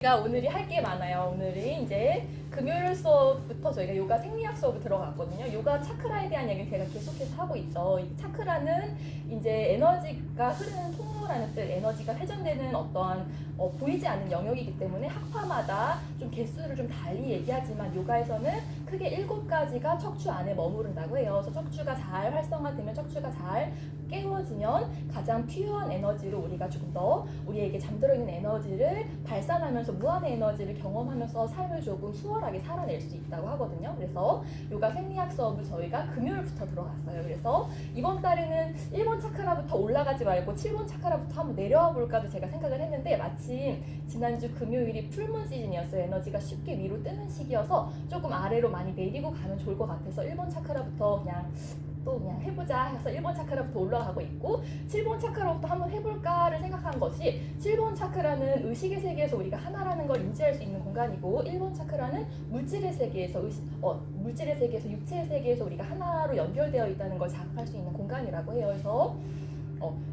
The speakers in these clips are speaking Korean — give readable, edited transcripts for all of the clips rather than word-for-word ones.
저희가 오늘이 할 게 많아요. 오늘이 이제 금요일 수업부터 저희가 요가 생리학 수업을 들어갔거든요. 요가 차크라에 대한 얘기를 제가 계속해서 하고 있죠. 이 차크라는 이제 에너지가 흐르는 통로라는 뜻, 에너지가 회전되는 어떠한 보이지 않는 영역이기 때문에 학파마다 좀 개수를 좀 달리 얘기하지만 요가에서는 크게 7가지가 척추 안에 머무른다고 해요. 그래서 척추가 잘 활성화되면, 척추가 잘 깨워지면 가장 퓨어한 에너지로 우리가 조금 더 우리에게 잠들어 있는 에너지를 발산하면서 무한의 에너지를 경험하면서 삶을 조금 수월하게 살아낼 수 있다고 하거든요. 그래서 요가 생리학 수업을 저희가 금요일부터 들어갔어요. 그래서 이번 달에는 1번 차크라부터 올라가지 말고 7번 차크라부터 한번 내려와 볼까도 제가 생각을 했는데, 마침 지난주 금요일이 풀문 시즌이었어요. 에너지가 쉽게 위로 뜨는 시기여서 조금 아래로 많이 내리고 가면 좋을 것 같아서 1번 차크라부터 그냥 해보자 해서 1번 차크라부터 올라가고 있고, 7번 차크라부터 한번 해볼까를 생각한 것이, 7번 차크라는 의식의 세계에서 우리가 하나라는 걸 인지할 수 있는 공간이고, 1번 차크라는 물질의 세계에서 물질의 세계에서 육체의 세계에서 우리가 하나로 연결되어 있다는 걸 자각할 수 있는 공간이라고 해요. 그래서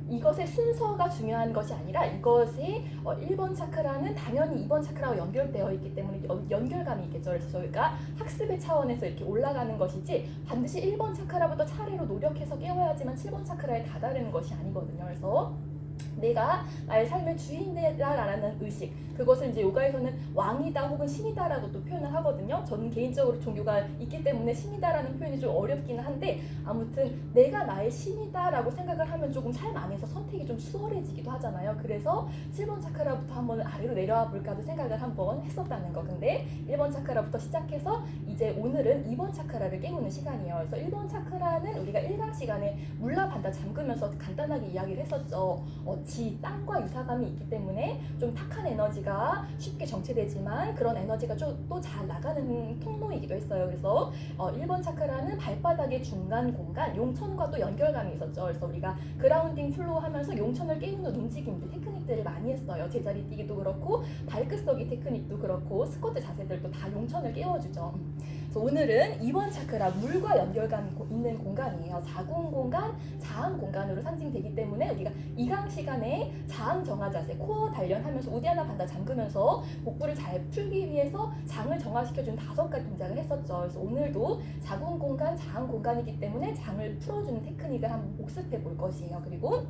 이것의 순서가 중요한 것이 아니라, 이것이 1번 차크라는 당연히 2번 차크라와 연결되어 있기 때문에 연결감이 있겠죠. 그래서 저희가 학습의 차원에서 이렇게 올라가는 것이지, 반드시 1번 차크라부터 차례로 노력해서 깨워야지만 7번 차크라에 다다르는 것이 아니거든요. 그래서 내가 나의 삶의 주인이다라는 의식, 그것을 이제 요가에서는 왕이다 혹은 신이다라고 또 표현을 하거든요. 저는 개인적으로 종교가 있기 때문에 신이다라는 표현이 좀 어렵기는 한데, 아무튼 내가 나의 신이다라고 생각을 하면 조금 삶 안에서 선택이 좀 수월해지기도 하잖아요. 그래서 7번 차크라부터 한번 아래로 내려와 볼까도 생각을 한번 했었다는 거. 근데 1번 차크라부터 시작해서 이제 오늘은 2번 차크라를 깨우는 시간이에요. 그래서 1번 차크라는 우리가 1강 시간에 물라 반다 잠그면서 간단하게 이야기를 했었죠. 땅과 유사감이 있기 때문에 좀 탁한 에너지가 쉽게 정체되지만, 그런 에너지가 또 잘 나가는 통로이기도 했어요. 그래서 1번 차크라는 발바닥의 중간 공간, 용천과 또 연결감이 있었죠. 그래서 우리가 그라운딩 플로우 하면서 용천을 깨우는 움직임들, 테크닉들을 많이 했어요. 제자리 뛰기도 그렇고, 발끝서기 테크닉도 그렇고, 스쿼트 자세들도 다 용천을 깨워주죠. 그래서 오늘은 2번 차크라, 물과 연결감 있는 공간이에요. 자궁 공간, 자항 공간으로 상징되기 때문에 우리가 2강 시간에 자항 정화 자세, 코어 단련하면서 우디 하나 반다 잠그면서 복부를 잘 풀기 위해서 장을 정화시켜주는 5가지 동작을 했었죠. 그래서 오늘도 자궁 공간, 자항 공간이기 때문에 장을 풀어주는 테크닉을 한번 복습해 볼 것이에요. 그리고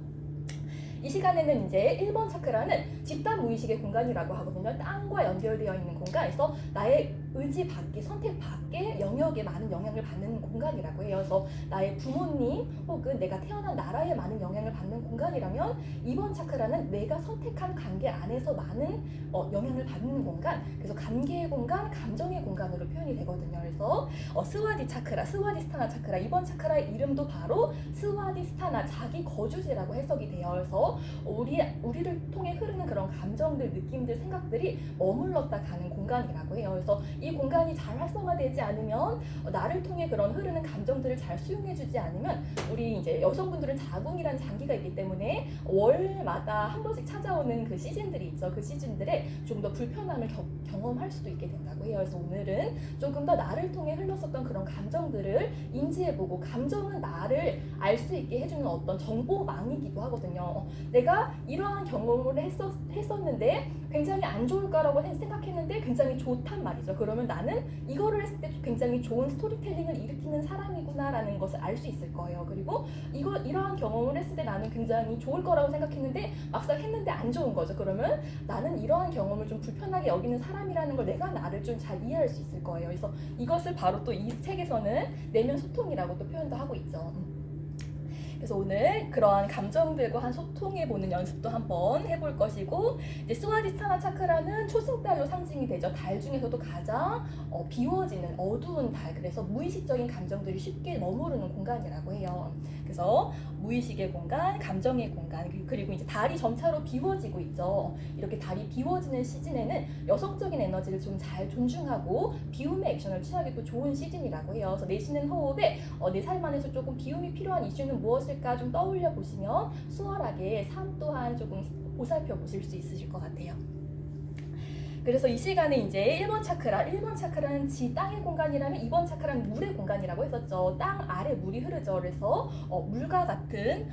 이 시간에는 이제 1번 차크라는 집단 무의식의 공간이라고 하거든요. 땅과 연결되어 있는 공간에서 나의 의지 밖에, 선택 밖에 영역에 많은 영향을 받는 공간이라고 해요. 그래서 나의 부모님 혹은 내가 태어난 나라에 많은 영향을 받는 공간이라면, 2번 차크라는 내가 선택한 관계 안에서 많은 영향을 받는 공간, 그래서 관계의 공간, 감정의 공간으로 표현이 되거든요. 그래서 스와디 차크라, 스와디스타나 차크라, 2번 차크라의 이름도 바로 스와디스타나, 자기 거주지라고 해석이 돼요. 그래서 우리를 통해 흐르는 그런 감정들, 느낌들, 생각들이 머물렀다 가는 공간이라고 해요. 그래서 이 공간이 잘 활성화되지 않으면, 나를 통해 그런 흐르는 감정들을 잘 수용해주지 않으면, 우리 이제 여성분들은 자궁이라는 장기가 있기 때문에 월마다 한 번씩 찾아오는 그 시즌들이 있죠. 그 시즌들에 좀 더 불편함을 경험할 수도 있게 된다고 해요. 그래서 오늘은 조금 더 나를 통해 흘렀었던 그런 감정들을 인지해보고, 감정은 나를 알 수 있게 해주는 어떤 정보망이기도 하거든요. 내가 이러한 경험을 했었는데 굉장히 안 좋을까라고 생각했는데 굉장히 좋단 말이죠. 그러면 나는 이거를 했을 때 굉장히 좋은 스토리텔링을 일으키는 사람이구나라는 것을 알 수 있을 거예요. 그리고 이러한 경험을 했을 때 나는 굉장히 좋을 거라고 생각했는데 막상 했는데 안 좋은 거죠. 그러면 나는 이러한 경험을 좀 불편하게 여기는 사람이라는 걸, 내가 나를 좀 잘 이해할 수 있을 거예요. 그래서 이것을 바로 또 이 책에서는 내면 소통이라고 또 표현도 하고 있죠. 그래서 오늘 그러한 감정들과 한 소통해보는 연습도 한번 해볼 것이고, 이제 스와디스타나 차크라는 초승달로 상징이 되죠. 달 중에서도 가장 비워지는 어두운 달, 그래서 무의식적인 감정들이 쉽게 머무르는 공간이라고 해요. 그래서 무의식의 공간, 감정의 공간, 그리고 이제 달이 점차로 비워지고 있죠. 이렇게 달이 비워지는 시즌에는 여성적인 에너지를 좀 잘 존중하고 비움의 액션을 취하기 또 좋은 시즌이라고 해요. 그래서 내쉬는 호흡에 내 삶 안에서 조금 비움이 필요한 이슈는 무엇일까 좀 떠올려 보시면 수월하게 삶 또한 조금 보살펴 보실 수 있으실 것 같아요. 그래서 이 시간에 이제 1번 차크라는 땅의 공간이라면, 2번 차크라는 물의 공간이라고 했었죠. 땅 아래 물이 흐르죠. 그래서 물과 같은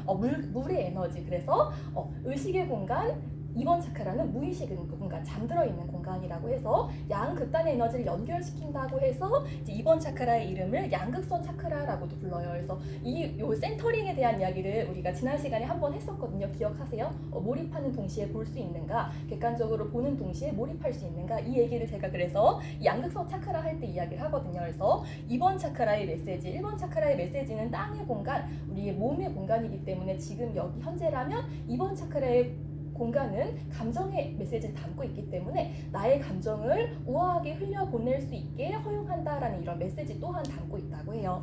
물의 에너지, 그래서 의식의 공간, 2번 차크라는 무의식 공간, 잠들어 있는 공간이라고 해서 양극단의 에너지를 연결시킨다고 해서 이제 2번 차크라의 이름을 양극선 차크라라고도 불러요. 그래서 요 센터링에 대한 이야기를 우리가 지난 시간에 한번 했었거든요. 기억하세요? 몰입하는 동시에 볼 수 있는가, 객관적으로 보는 동시에 몰입할 수 있는가, 이 얘기를 제가 그래서 양극선 차크라 할 때 이야기를 하거든요. 그래서 2번 차크라의 메시지, 1번 차크라의 메시지는 땅의 공간, 우리의 몸의 공간이기 때문에 지금 여기 현재라면 2번 차크라의 공간은 감정의 메시지를 담고 있기 때문에 나의 감정을 우아하게 흘려보낼 수 있게 허용한다라는 이런 메시지 또한 담고 있다고 해요.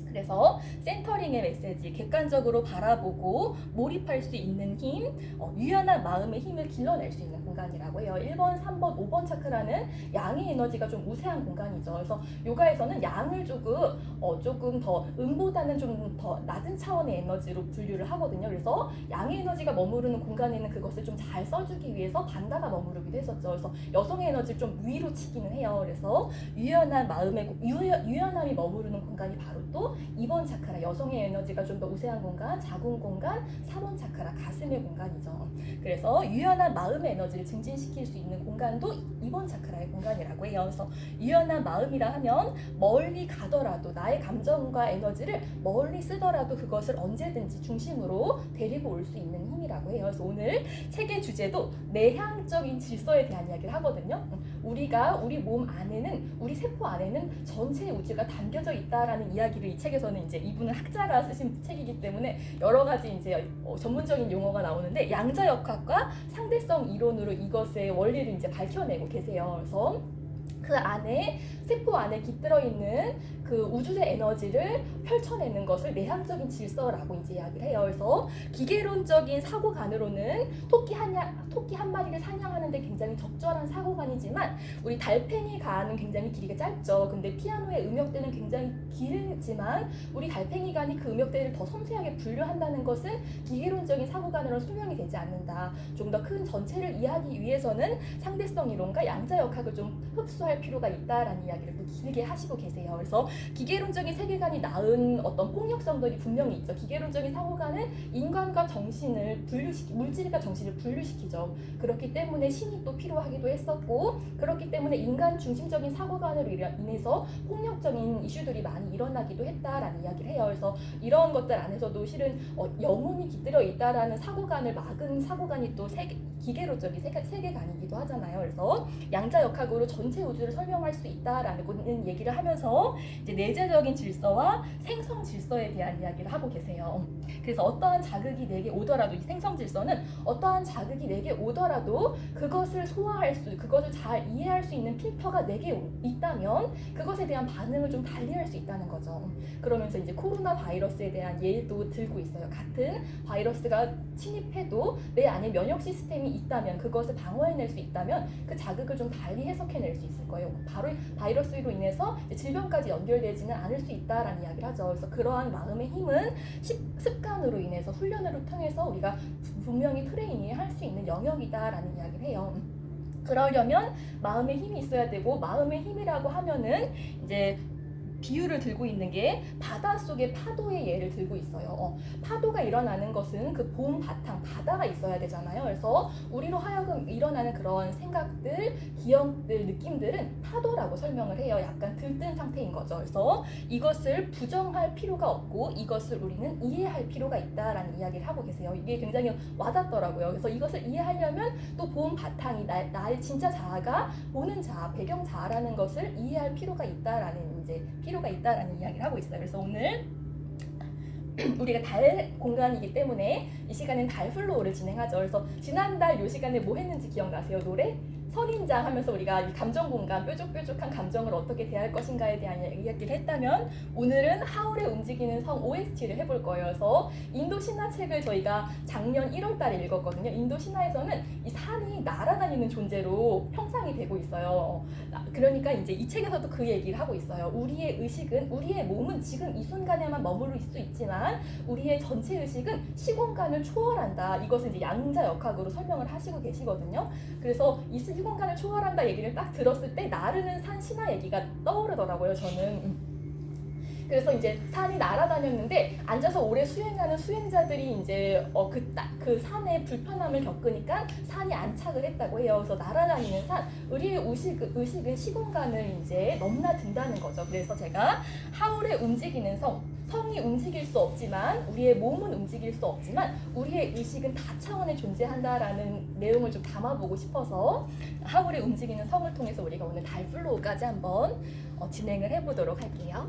그래서 센터링의 메시지, 객관적으로 바라보고 몰입할 수 있는 힘, 유연한 마음의 힘을 길러낼 수 있는 공간이라고 해요. 1번, 3번, 5번 차크라는 양의 에너지가 좀 우세한 공간이죠. 그래서 요가에서는 양을 조금 더 음보다는 좀 더 낮은 차원의 에너지로 분류를 하거든요. 그래서 양의 에너지가 머무르는 공간에는 그것을 좀 잘 써주기 위해서 반다가 머무르기도 했었죠. 그래서 여성의 에너지를 좀 위로 치기는 해요. 그래서 유연한 마음의 유연함이 머무르는 공간이 바로 또 2번 차크라, 여성의 에너지가 좀 더 우세한 공간, 자궁 공간, 3번 차크라, 가슴의 공간이죠. 그래서 유연한 마음의 에너지를 증진시킬 수 있는 공간도 2번 차크라의 공간이라고 해요. 그래서 유연한 마음이라 하면 멀리 가더라도 나의 감정과 에너지를 멀리 쓰더라도 그것을 언제든지 중심으로 데리고 올 수 있는 힘이라고 해요. 그래서 오늘 책의 주제도 내향적인 질서에 대한 이야기를 하거든요. 우리 몸 안에는, 우리 세포 안에는 전체 우주가 담겨져 있다라는 이야기를 이 책에서는 이제 이분은 학자가 쓰신 책이기 때문에 여러 가지 이제 전문적인 용어가 나오는데 양자역학과 상대성 이론으로 이것의 원리를 이제 밝혀내고 계세요. 그래서 그 안에 세포 안에 깃들어 있는 그 우주의 에너지를 펼쳐내는 것을 내향적인 질서라고 이제 이야기를 해요. 그래서 기계론적인 사고관으로는 토끼 한 마리를 사냥하는데 굉장히 적절한 사고관이지만 우리 달팽이관은 굉장히 길이가 짧죠. 근데 피아노의 음역대는 굉장히 길지만 우리 달팽이관이 그 음역대를 더 섬세하게 분류한다는 것은 기계론적인 사고관으로는 설명이 되지 않는다. 좀 더 큰 전체를 이해하기 위해서는 상대성 이론과 양자역학을 좀 흡수할 필요가 있다라는 이야기를 또 길게 하시고 계세요. 그래서 기계론적인 세계관이 낳은 어떤 폭력성들이 분명히 있죠. 기계론적인 사고관은 인간과 정신을 물질과 정신을 분류시키죠. 그렇기 때문에 신이 또 필요하기도 했었고, 그렇기 때문에 인간 중심적인 사고관으로 인해서 폭력적인 이슈들이 많이 일어나기도 했다라는 이야기를 해요. 그래서 이런 것들 안에서도 실은 영혼이 깃들어 있다라는 사고관을 막은 사고관이 또 기계론적인 세계관이기도 하잖아요. 그래서 양자역학으로 전체 우주를 설명할 수 있다라는 얘기를 하면서 이제 내재적인 질서와 생성 질서에 대한 이야기를 하고 계세요. 그래서 어떠한 자극이 내게 오더라도, 이 생성 질서는 어떠한 자극이 내게 오더라도 그것을 그것을 잘 이해할 수 있는 필터가 내게 있다면 그것에 대한 반응을 좀 달리할 수 있다는 거죠. 그러면서 이제 코로나 바이러스에 대한 예도 들고 있어요. 같은 바이러스가 침입해도 내 안에 면역 시스템이 있다면, 그것을 방어해낼 수 있다면 그 자극을 좀 달리 해석해낼 수 있을 거예요. 바로 바이러스로 인해서 질병까지 연결되지는 않을 수 있다라는 이야기를 하죠. 그래서 그러한 마음의 힘은 습관으로 인해서 훈련을 통해서 우리가 분명히 트레이닝 할 수 있는 영역이다라는 이야기를 해요. 그러려면 마음의 힘이 있어야 되고, 마음의 힘이라고 하면은 이제 비유를 들고 있는 게 바닷속의 파도의 예를 들고 있어요. 파도가 일어나는 것은 그 봄 바탕, 바다가 있어야 되잖아요. 그래서 우리로 하여금 일어나는 그런 생각들, 기억들, 느낌들은 파도라고 설명을 해요. 약간 들뜬 상태인 거죠. 그래서 이것을 부정할 필요가 없고 이것을 우리는 이해할 필요가 있다라는 이야기를 하고 계세요. 이게 굉장히 와닿더라고요. 그래서 이것을 이해하려면 또 봄 바탕이 나의 진짜 자아가 보는 자아, 배경 자아라는 것을 이해할 필요가 있다라는 이야기를 하고 있어요. 그래서 오늘 우리가 달 공간이기 때문에 이 시간엔 달 플로우를 진행하죠. 그래서 지난달 이 시간에 뭐 했는지 기억나세요? 노래? 선인장 하면서 우리가 이 감정 공간, 뾰족뾰족한 감정을 어떻게 대할 것인가에 대한 이야기를 했다면 오늘은 하울의 움직이는 성 OST를 해볼 거예요. 그래서 인도 신화 책을 저희가 작년 1월 달에 읽었거든요. 인도 신화에서는 이 산이 날아다니는 존재로 형상이 되고 있어요. 그러니까 이제 이 책에서도 그 얘기를 하고 있어요. 우리의 의식은, 우리의 몸은 지금 이 순간에만 머무를 수 있지만 우리의 전체 의식은 시공간을 초월한다. 이것을 이제 양자역학으로 설명을 하시고 계시거든요. 그래서 이 시공간을 초월한다 얘기를 딱 들었을 때 나르는 산 신화 얘기가 떠오르더라고요. 저는 그래서 이제 산이 날아다녔는데 앉아서 오래 수행하는 수행자들이 이제 그 산의 불편함을 겪으니까 산이 안착을 했다고 해요. 그래서 날아다니는 산, 우리의 의식은 시공간을 이제 넘나든다는 거죠. 그래서 제가 하울의 움직이는 성이 움직일 수 없지만 우리의 몸은 움직일 수 없지만 우리의 의식은 다차원에 존재한다라는 내용을 좀 담아보고 싶어서 하울의 움직이는 성을 통해서 우리가 오늘 달플로우까지 한번 진행을 해보도록 할게요.